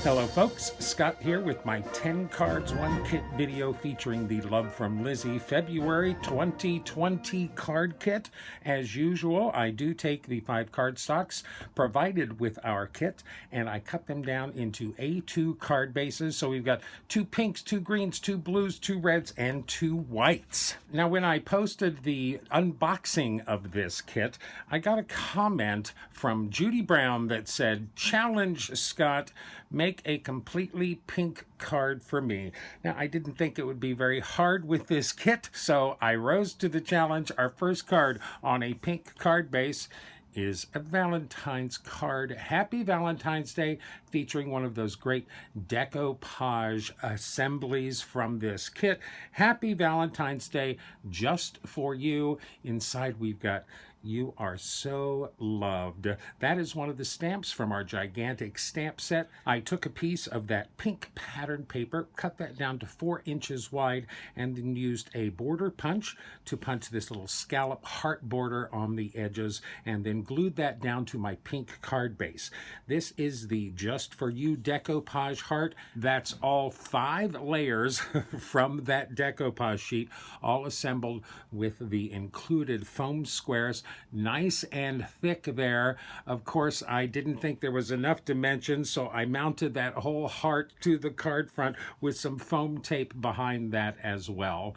Hello folks, Scott here with my 10 cards, 1 kit video featuring the Love from Lizi February 2020 card kit. As usual, I do take the 5 cardstocks provided with our kit and I cut them down into A2 card bases. So we've got 2 pinks, 2 greens, 2 blues, 2 reds, and 2 whites. Now when I posted the unboxing of this kit, I got a comment from Judy Brown that said, "Challenge Scott, make a completely pink card for me." Now, I didn't think it would be very hard with this kit, so I rose to the challenge. Our first card on a pink card base is a Valentine's card. Happy Valentine's Day, featuring one of those great decoupage assemblies from this kit. Happy Valentine's Day just for you. Inside we've got "You Are So Loved." That is one of the stamps from our gigantic stamp set. I took a piece of that pink pattern paper, cut that down to 4 inches wide, and then used a border punch to punch this little scallop heart border on the edges, and then glued that down to my pink card base. This is the Just For You decoupage heart. That's all 5 layers from that decoupage sheet, all assembled with the included foam squares. Nice and thick there. Of course, I didn't think there was enough dimension, so I mounted that whole heart to the card front with some foam tape behind that as well.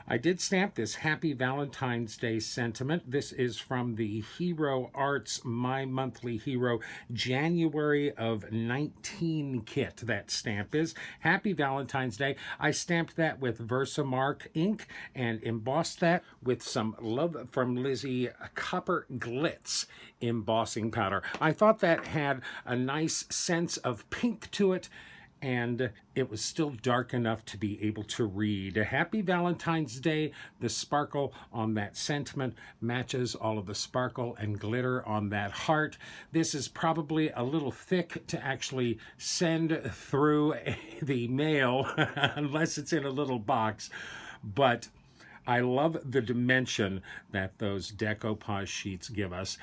I did stamp this Happy Valentine's Day sentiment. This is from the Hero Arts My Monthly Hero January of 19 kit. That stamp is Happy Valentine's Day. I stamped that with Versamark ink and embossed that with some Love from Lizi copper glitz embossing powder. I thought that had a nice sense of pink to it, and it was still dark enough to be able to read. Happy Valentine's Day. The sparkle on that sentiment matches all of the sparkle and glitter on that heart. This is probably a little thick to actually send through the mail unless it's in a little box, but I love the dimension that those decoupage sheets give us.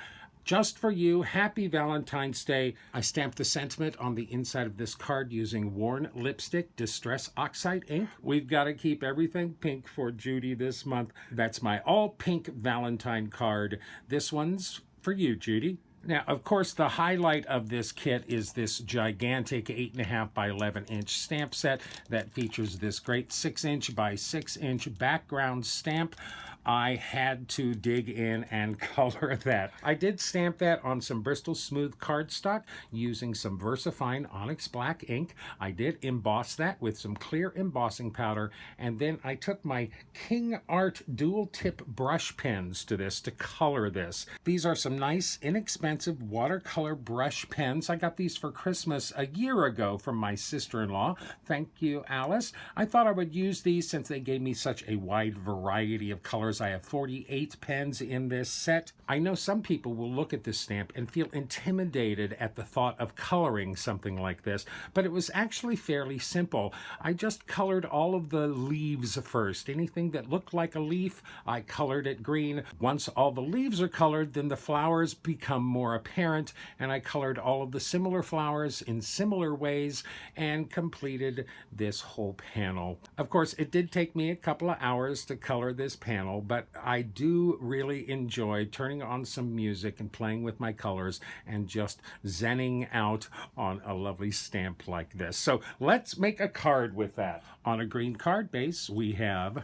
Just for you, Happy Valentine's Day. I stamped the sentiment on the inside of this card using Worn Lipstick Distress Oxide ink. We've got to keep everything pink for Judy this month. That's my all pink Valentine card. This one's for you, Judy. Now, of course, the highlight of this kit is this gigantic 8.5 by 11 inch stamp set that features this great 6-inch by 6-inch background stamp. I had to dig in and color that. I did stamp that on some Bristol Smooth cardstock using some VersaFine Onyx Black ink. I did emboss that with some clear embossing powder, and then I took my King Art dual tip brush pens to this to color this. These are some nice, inexpensive watercolor brush pens. I got these for Christmas a year ago from my sister-in-law. Thank you, Alice. I thought I would use these since they gave me such a wide variety of colors. I have 48 pens in this set. I know some people will look at this stamp and feel intimidated at the thought of coloring something like this, but it was actually fairly simple. I just colored all of the leaves first. Anything that looked like a leaf, I colored it green. Once all the leaves are colored, then the flowers become more apparent, and I colored all of the similar flowers in similar ways and completed this whole panel. Of course, it did take me a couple of hours to color this panel, but I do really enjoy turning on some music and playing with my colors and just zenning out on a lovely stamp like this. So let's make a card with that. On a green card base, we have,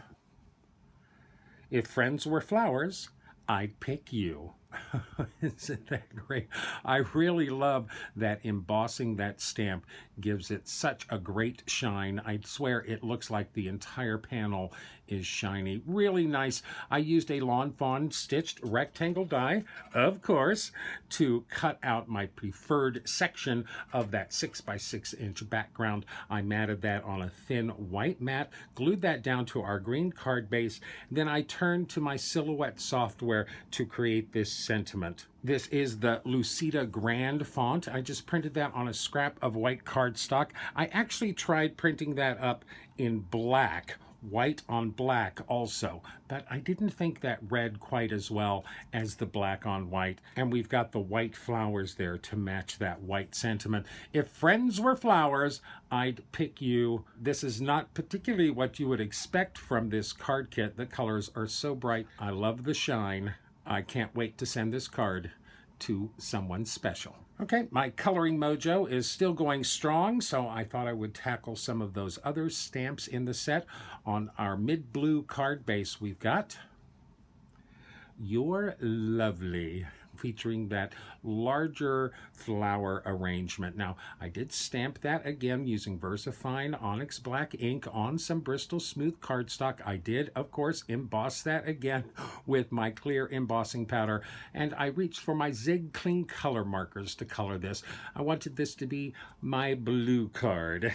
"If friends were flowers, I'd pick you." Isn't that great? I really love that embossing. That stamp gives it such a great shine. I swear it looks like the entire panel is shiny. Really nice. I used a Lawn Fawn stitched rectangle die, of course, to cut out my preferred section of that 6 by 6 inch background. I matted that on a thin white mat, glued that down to our green card base. Then I turned to my Silhouette software to create this sentiment. This is the Lucida Grand font. I just printed that on a scrap of white cardstock. I actually tried printing that up in black white on black also, but I didn't think that read quite as well as the black on white. And we've got the white flowers there to match that white sentiment. If friends were flowers, I'd pick you. This is not particularly what you would expect from this card kit. The colors are so bright. I love the shine. I can't wait to send this card to someone special. Okay, my coloring mojo is still going strong, so I thought I would tackle some of those other stamps in the set. On our mid-blue card base, we've got You're Lovely, featuring that larger flower arrangement. Now, I did stamp that again using VersaFine Onyx Black ink on some Bristol Smooth cardstock. I did, of course, emboss that again with my clear embossing powder, and I reached for my Zig Clean color markers to color this. I wanted this to be my blue card.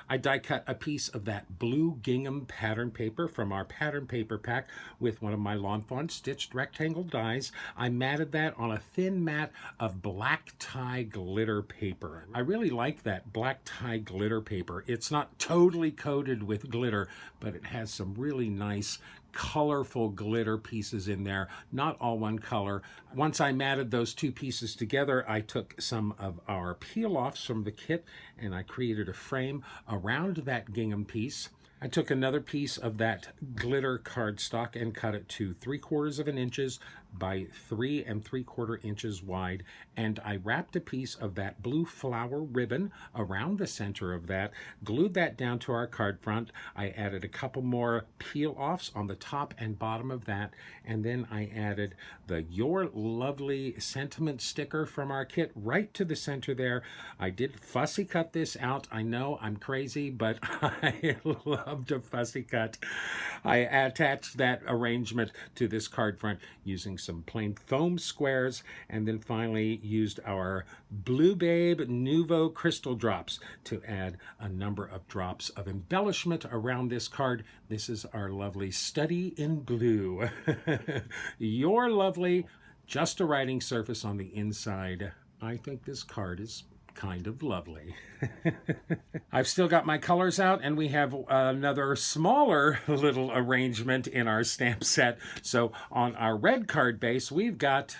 I die cut a piece of that blue gingham pattern paper from our pattern paper pack with one of my Lawn Fawn stitched rectangle dies. I matted that on a thin mat of black tie glitter paper. I really like that black tie glitter paper. It's not totally coated with glitter, but it has some really nice colorful glitter pieces in there, not all one color. Once I matted those two pieces together, I took some of our peel-offs from the kit and I created a frame around that gingham piece. I took another piece of that glitter cardstock and cut it to 3/4 of an inch by 3 3/4 inches wide, and I wrapped a piece of that blue flower ribbon around the center of that, glued that down to our card front. I added a couple more peel-offs on the top and bottom of that, and then I added the Your Lovely sentiment sticker from our kit right to the center there. I did fussy cut this out. I know I'm crazy, but I love to fussy cut. I attached that arrangement to this card front using some plain foam squares, and then finally used our Blue Babe Nouveau crystal drops to add a number of drops of embellishment around this card. This is our lovely Study in Blue. You're Lovely, just a writing surface on the inside. I think this card is kind of lovely. I've still got my colors out, and we have another smaller little arrangement in our stamp set. So on our red card base, we've got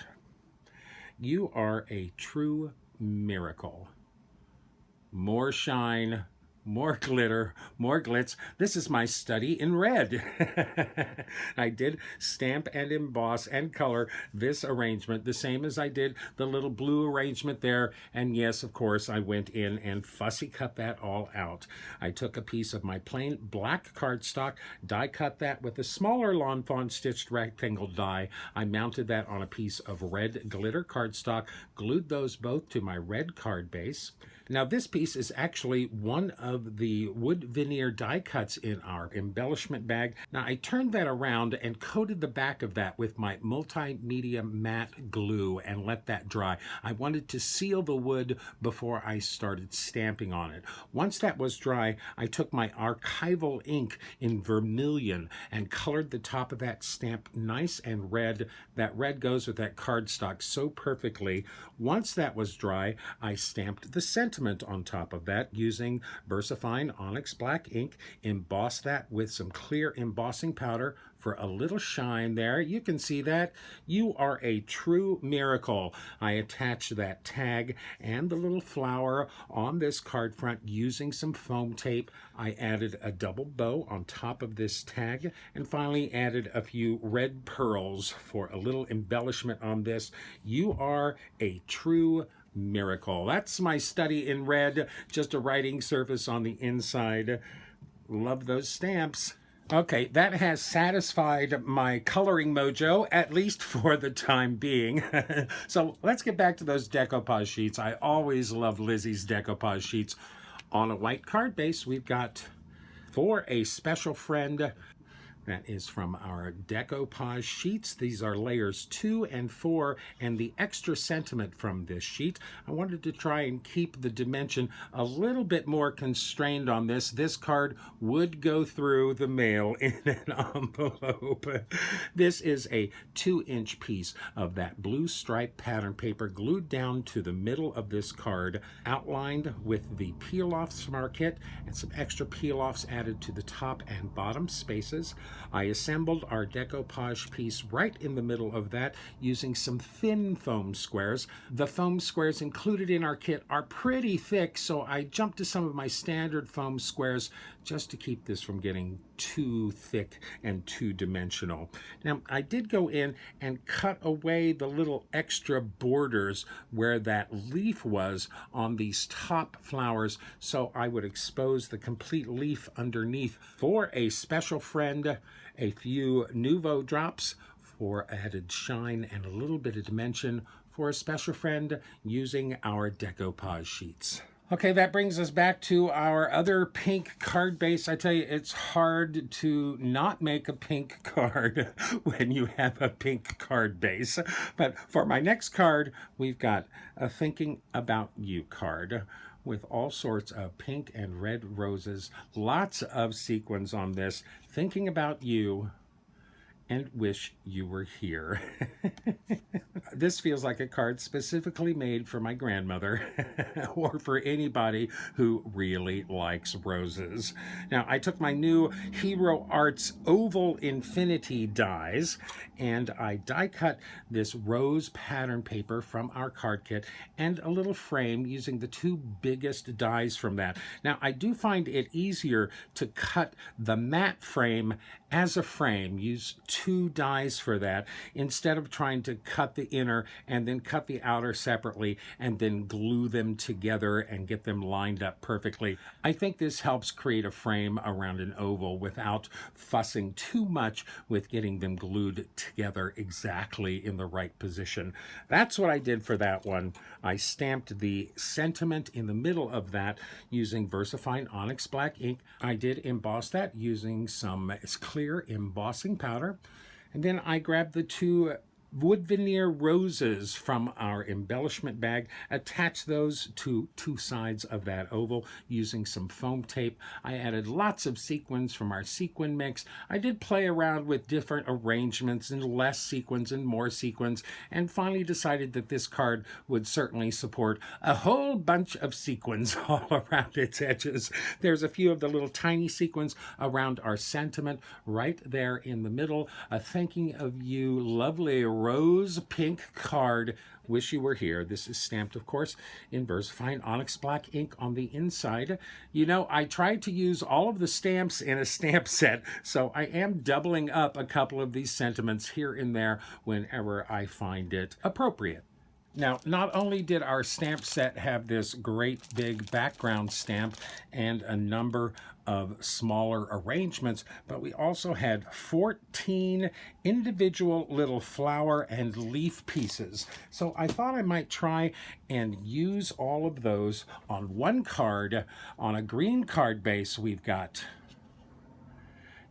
You Are a True Miracle. More shine, more glitter, more glitz. This is my study in red. I did stamp and emboss and color this arrangement the same as I did the little blue arrangement there. And yes, of course, I went in and fussy cut that all out. I took a piece of my plain black cardstock, die cut that with a smaller Lawn Fawn stitched rectangle die. I mounted that on a piece of red glitter cardstock, glued those both to my red card base. Now this piece is actually one of the wood veneer die cuts in our embellishment bag. Now I turned that around and coated the back of that with my multimedia matte glue and let that dry. I wanted to seal the wood before I started stamping on it. Once that was dry, I took my archival ink in vermilion and colored the top of that stamp nice and red. That red goes with that cardstock so perfectly. Once that was dry, I stamped the sentiment on top of that using VersaFine Onyx Black ink, embossed that with some clear embossing powder for a little shine there. You can see that. You Are a True Miracle. I attached that tag and the little flower on this card front using some foam tape. I added a double bow on top of this tag and finally added a few red pearls for a little embellishment on this. You Are a True Miracle. That's my study in red, just a writing surface on the inside. Love those stamps. Okay, that has satisfied my coloring mojo, at least for the time being. So let's get back to those decoupage sheets. I always love Lizi's decoupage sheets. On a white card base, we've got For a Special Friend. That is from our decoupage sheets. These are layers 2 and 4, and the extra sentiment from this sheet, I wanted to try and keep the dimension a little bit more constrained on this. This card would go through the mail in an envelope. This is a 2-inch piece of that blue stripe pattern paper glued down to the middle of this card, outlined with the peel-offs from our kit and some extra peel-offs added to the top and bottom spaces. I assembled our decoupage piece right in the middle of that using some thin foam squares. The foam squares included in our kit are pretty thick, so I jumped to some of my standard foam squares just to keep this from getting too thick and two-dimensional. Now, I did go in and cut away the little extra borders where that leaf was on these top flowers, so I would expose the complete leaf underneath. For a special friend, a few Nouveau drops for added shine and a little bit of dimension. For a special friend, using our decoupage sheets. Okay, that brings us back to our other pink card base. I tell you, it's hard to not make a pink card when you have a pink card base. But for my next card, we've got a Thinking About You card with all sorts of pink and red roses. Lots of sequins on this. Thinking about you and wish you were here. This feels like a card specifically made for my grandmother or for anybody who really likes roses. Now, I took my new Hero Arts Oval Infinity dies and I die cut this rose pattern paper from our card kit and a little frame using the 2 biggest dies from that. Now, I do find it easier to cut the matte frame as a frame, use 2 dies for that, instead of trying to cut the inner and then cut the outer separately and then glue them together and get them lined up perfectly. I think this helps create a frame around an oval without fussing too much with getting them glued together exactly in the right position. That's what I did for that one. I stamped the sentiment in the middle of that using VersaFine Onyx Black ink. I did emboss that using some clear embossing powder. And then I grabbed the 2 wood veneer roses from our embellishment bag, attach those to 2 sides of that oval using some foam tape. I added lots of sequins from our sequin mix. I did play around with different arrangements and less sequins and more sequins, and finally decided that this card would certainly support a whole bunch of sequins all around its edges. There's a few of the little tiny sequins around our sentiment right there in the middle. A thinking of you lovely rose pink card. Wish you were here. This is stamped, of course, in VersaFine Onyx Black ink on the inside. You know, I tried to use all of the stamps in a stamp set, so I am doubling up a couple of these sentiments here and there whenever I find it appropriate. Now, not only did our stamp set have this great big background stamp and a number of smaller arrangements, but we also had 14 individual little flower and leaf pieces. So I thought I might try and use all of those on one card. On a green card base, we've got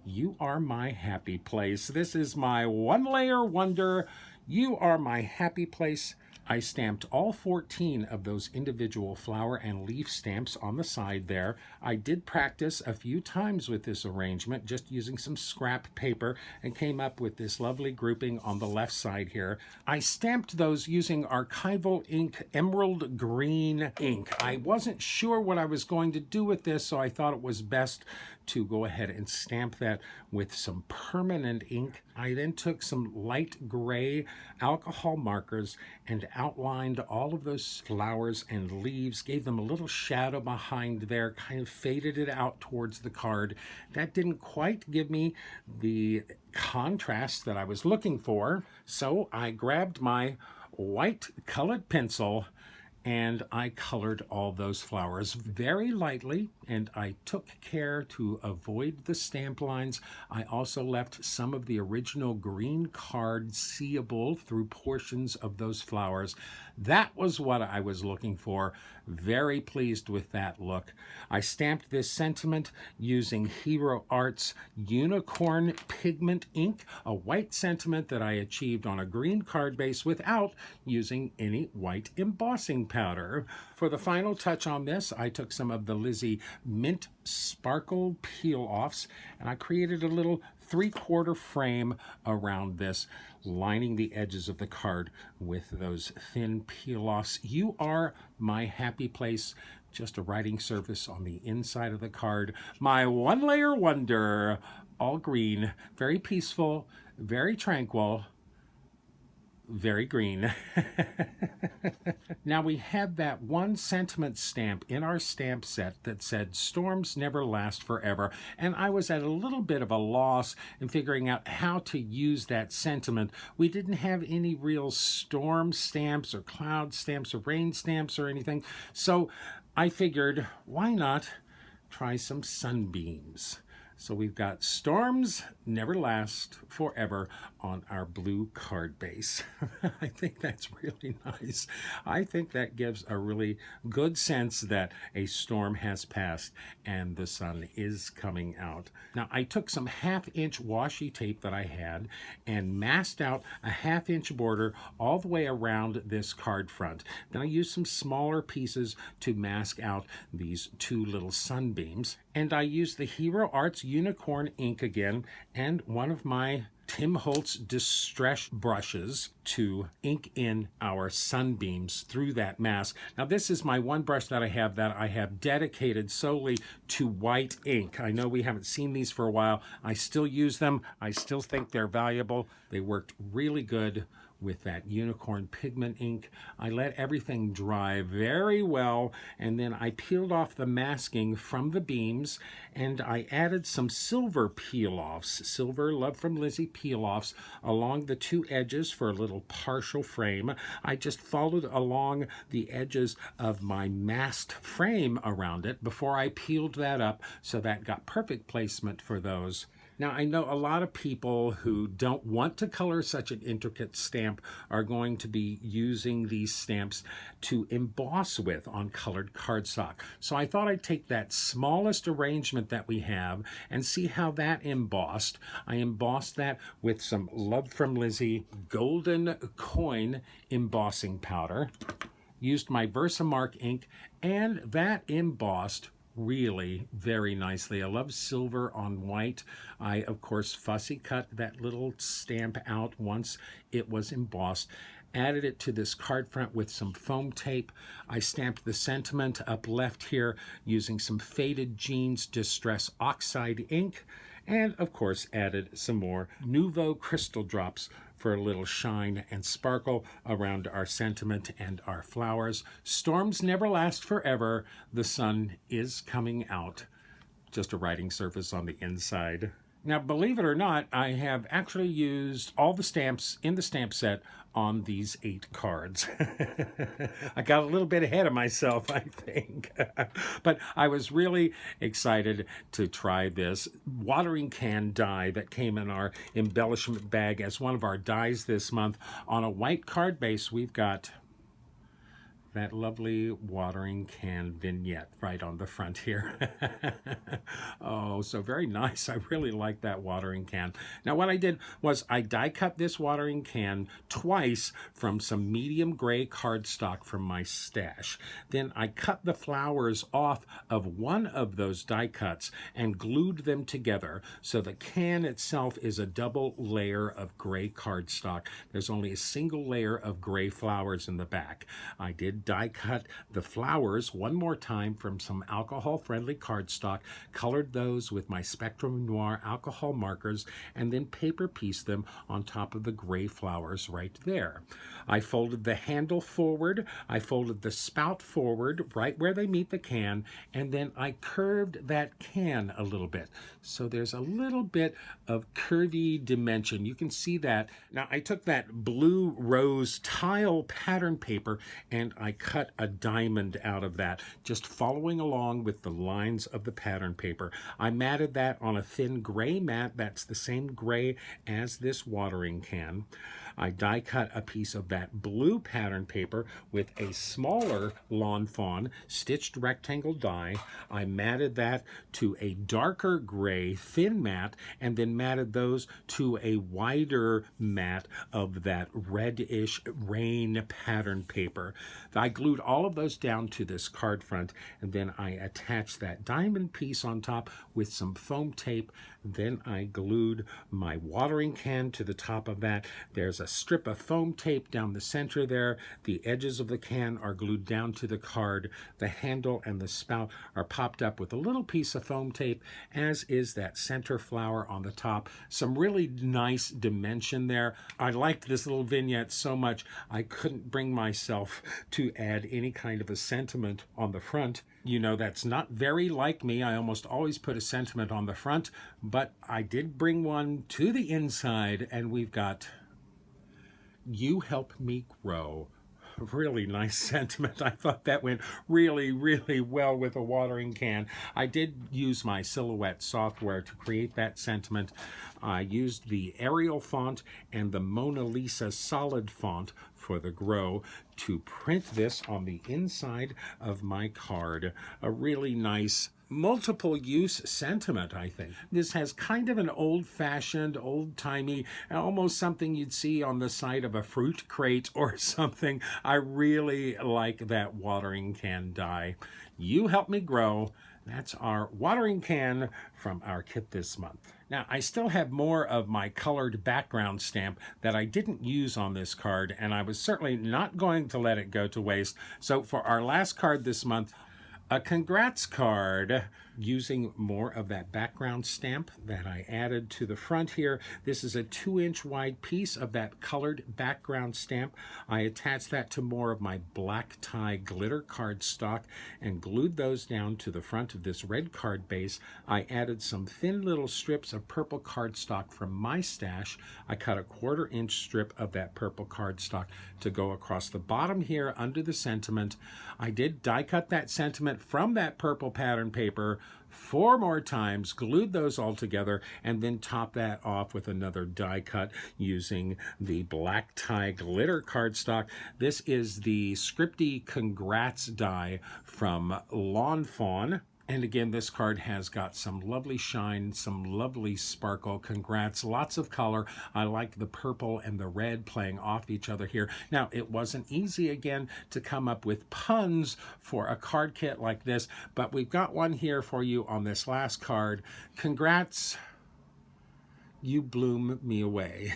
You Are My Happy Place. This is my 1-layer wonder. You Are My Happy Place. I stamped all 14 of those individual flower and leaf stamps on the side there. I did practice a few times with this arrangement, just using some scrap paper, and came up with this lovely grouping on the left side here. I stamped those using archival ink, emerald green ink. I wasn't sure what I was going to do with this, so I thought it was best to go ahead and stamp that with some permanent ink. I then took some light gray alcohol markers and outlined all of those flowers and leaves, gave them a little shadow behind there, kind of faded it out towards the card. That didn't quite give me the contrast that I was looking for, so I grabbed my white colored pencil and I colored all those flowers very lightly, and I took care to avoid the stamp lines. I also left some of the original green card seeable through portions of those flowers. That was what I was looking for. Very pleased with that look. I stamped this sentiment using Hero Art's Unicorn Pigment ink, a white sentiment that I achieved on a green card base without using any white embossing powder. For the final touch on this, I took some of the Lizi Mint Sparkle peel-offs and I created a little 3/4 frame around this, lining the edges of the card with those thin peel-offs. You are my happy place, just a writing surface on the inside of the card. My one-layer wonder, all green, very peaceful, very tranquil, very green. Now we had that one sentiment stamp in our stamp set that said storms never last forever, and I was at a little bit of a loss in figuring out how to use that sentiment. We didn't have any real storm stamps or cloud stamps or rain stamps or anything, so I figured, why not try some sunbeams? So we've got storms never last forever on our blue card base. I think that's really nice. I think that gives a really good sense that a storm has passed and the sun is coming out. Now I took some 1/2-inch washi tape that I had and masked out a 1/2-inch border all the way around this card front. Then I used some smaller pieces to mask out these 2 little sunbeams. And I used the Hero Arts Unicorn ink again and one of my Tim Holtz Distress brushes to ink in our sunbeams through that mask. Now this is my one brush that I have dedicated solely to white ink. I know we haven't seen these for a while. I still use them. I still think they're valuable. They worked really good with that unicorn pigment ink. I let everything dry very well, and then I peeled off the masking from the beams, and I added some silver peel-offs, silver Love from Lizi peel-offs, along the 2 edges for a little partial frame. I just followed along the edges of my masked frame around it before I peeled that up, so that got perfect placement for those. Now, I know a lot of people who don't want to color such an intricate stamp are going to be using these stamps to emboss with on colored cardstock. So I thought I'd take that smallest arrangement that we have and see how that embossed. I embossed that with some Love from Lizi Golden Coin embossing powder, used my Versamark ink, and that embossed really very nicely. I love silver on white. I, of course, fussy cut that little stamp out once it was embossed. Added it to this card front with some foam tape. I stamped the sentiment up left here using some Faded Jeans Distress Oxide ink. And, of course, added some more Nouveau Crystal Drops for a little shine and sparkle around our sentiment and our flowers. Storms never last forever. The sun is coming out. Just a writing surface on the inside. Now, believe it or not, I have actually used all the stamps in the stamp set on these 8 cards. I got a little bit ahead of myself, I think. But I was really excited to try this watering can die that came in our embellishment bag as one of our dies this month. On a white card base, we've got that lovely watering can vignette right on the front here. Oh, so very nice. I really like that watering can. Now what I did was I die cut this watering can twice from some medium gray cardstock from my stash. Then I cut the flowers off of one of those die cuts and glued them together, so the can itself is a double layer of gray cardstock. There's only a single layer of gray flowers in the back. I did die cut the flowers one more time from some alcohol-friendly cardstock, colored those with my Spectrum Noir alcohol markers, and then paper pieced them on top of the gray flowers right there. I folded the handle forward, I folded the spout forward right where they meet the can, and then I curved that can a little bit. So there's a little bit of curvy dimension. You can see that. Now I took that blue rose tile pattern paper and I I cut a diamond out of that, just following along with the lines of the pattern paper. I matted that on a thin gray mat. That's the same gray as this watering can. I die cut a piece of that blue pattern paper with a smaller lawn fawn stitched rectangle die. I matted that to a darker gray thin mat and then matted those to a wider mat of that reddish rain pattern paper. I glued all of those down to this card front, and then I attached that diamond piece on top with some foam tape. Then I glued my watering can to the top of that. There's a strip of foam tape down the center there. The edges of the can are glued down to the card. The handle and the spout are popped up with a little piece of foam tape, as is that center flower on the top. Some really nice dimension there. I liked this little vignette so much I couldn't bring myself to add any kind of a sentiment on the front. You know, that's not very like me. I almost always put a sentiment on the front, but I did bring one to the inside, and we've got "You Help Me Grow." Really nice sentiment. I thought that went really, really well with a watering can. I did use my Silhouette software to create that sentiment. I used the Arial font and the Mona Lisa solid font for the Grow to print this on the inside of my card. A really nice multiple use sentiment, I think. This has kind of an old-fashioned, old-timey, almost something you'd see on the side of a fruit crate or something. I really like that watering can die. You Help Me Grow. That's our watering can from our kit this month. Now, I still have more of my colored background stamp that I didn't use on this card, and I was certainly not going to let it go to waste. So for our last card this month, a congrats card using more of that background stamp that I added to the front here. This is a 2-inch wide piece of that colored background stamp. I attached that to more of my black tie glitter cardstock and glued those down to the front of this red card base. I added some thin little strips of purple cardstock from my stash. I cut a 1/4-inch strip of that purple cardstock to go across the bottom here under the sentiment. I did die cut that sentiment from that purple pattern paper 4 more times, glued those all together, and then top that off with another die cut using the black tie glitter cardstock. This is the Scripty Congrats die from Lawn Fawn. And again, this card has got some lovely shine, some lovely sparkle. Congrats, lots of color. I like the purple and the red playing off each other here. Now, it wasn't easy, again, to come up with puns for a card kit like this, but we've got one here for you on this last card. Congrats, you bloom me away.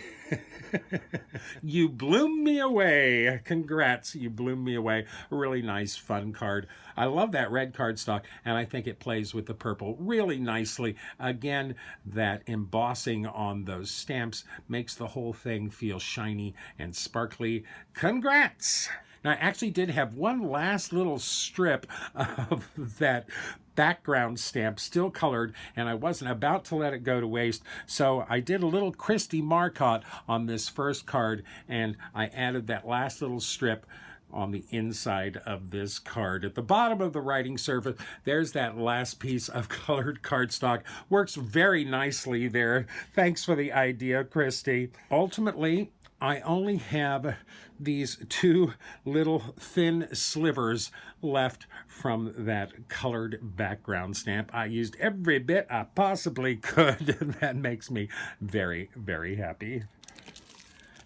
You bloom me away. Congrats, you bloom me away. A really nice, fun card. I love that red cardstock, and I think it plays with the purple really nicely. Again, that embossing on those stamps makes the whole thing feel shiny and sparkly. Congrats! Now, I actually did have one last little strip of that background stamp still colored, and I wasn't about to let it go to waste, so I did a little Christy Marcotte on this first card, and I added that last little strip on the inside of this card. At the bottom of the writing surface, there's that last piece of colored cardstock. Works very nicely there. Thanks for the idea, Christy. Ultimately, I only have these 2 little thin slivers left from that colored background stamp. I used every bit I possibly could, and that makes me very, very happy.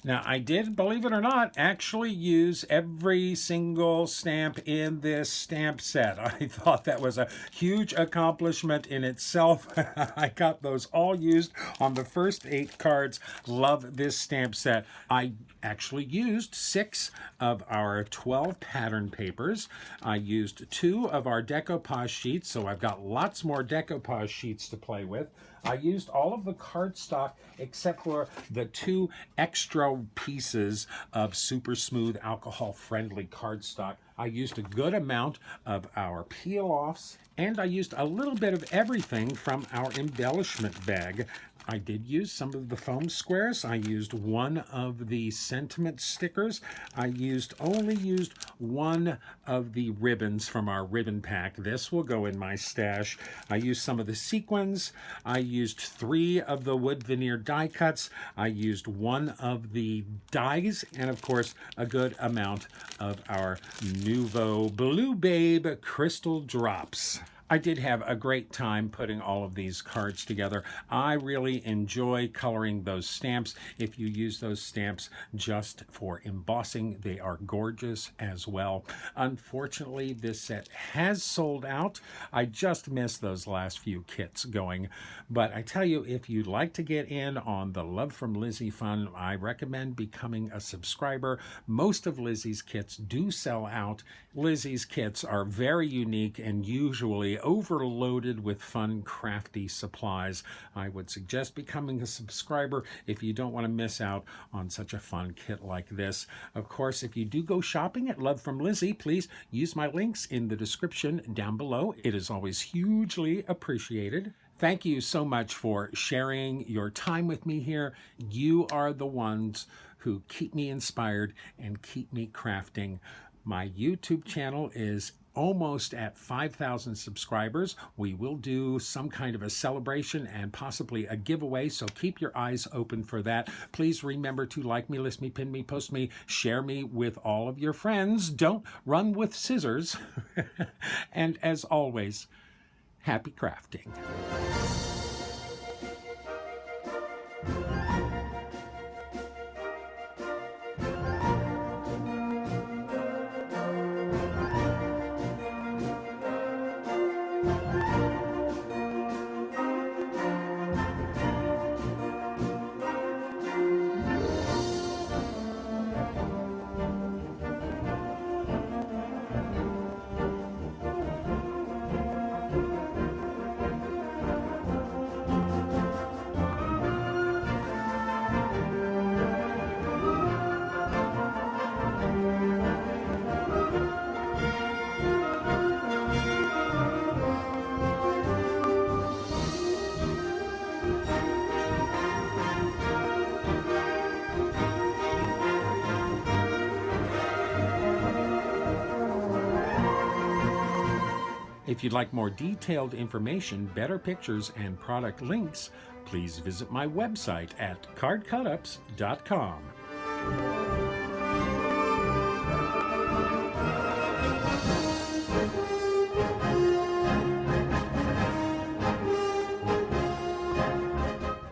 Now, I did, believe it or not, actually use every single stamp in this stamp set. I thought that was a huge accomplishment in itself. I got those all used on the first 8 cards. Love this stamp set. I actually used 6 of our 12 pattern papers. I used 2 of our decoupage sheets, so I've got lots more decoupage sheets to play with. I used all of the cardstock except for the 2 extra pieces of super smooth alcohol-friendly cardstock. I used a good amount of our peel-offs, and I used a little bit of everything from our embellishment bag. I did use some of the foam squares. I used one of the sentiment stickers. I only used one of the ribbons from our ribbon pack. This will go in my stash. I used some of the sequins. I used 3 of the wood veneer die cuts. I used one of the dies, and of course a good amount of our Nouveau Blue Babe crystal drops. I did have a great time putting all of these cards together. I really enjoy coloring those stamps. If you use those stamps just for embossing, they are gorgeous as well. Unfortunately, this set has sold out. I just missed those last few kits going. But I tell you, if you'd like to get in on the Love from Lizi fun, I recommend becoming a subscriber. Most of Lizi's kits do sell out. Lizi's kits are very unique and usually overloaded with fun, crafty supplies. I would suggest becoming a subscriber if you don't want to miss out on such a fun kit like this. Of course, if you do go shopping at Love from Lizi, please use my links in the description down below. It is always hugely appreciated. Thank you so much for sharing your time with me here. You are the ones who keep me inspired and keep me crafting. My YouTube channel is almost at 5,000 subscribers. We will do some kind of a celebration and possibly a giveaway, so keep your eyes open for that. Please remember to like me, list me, pin me, post me, share me with all of your friends. Don't run with scissors. And as always, happy crafting. If you'd like more detailed information, better pictures, and product links, please visit my website at cardcutups.com.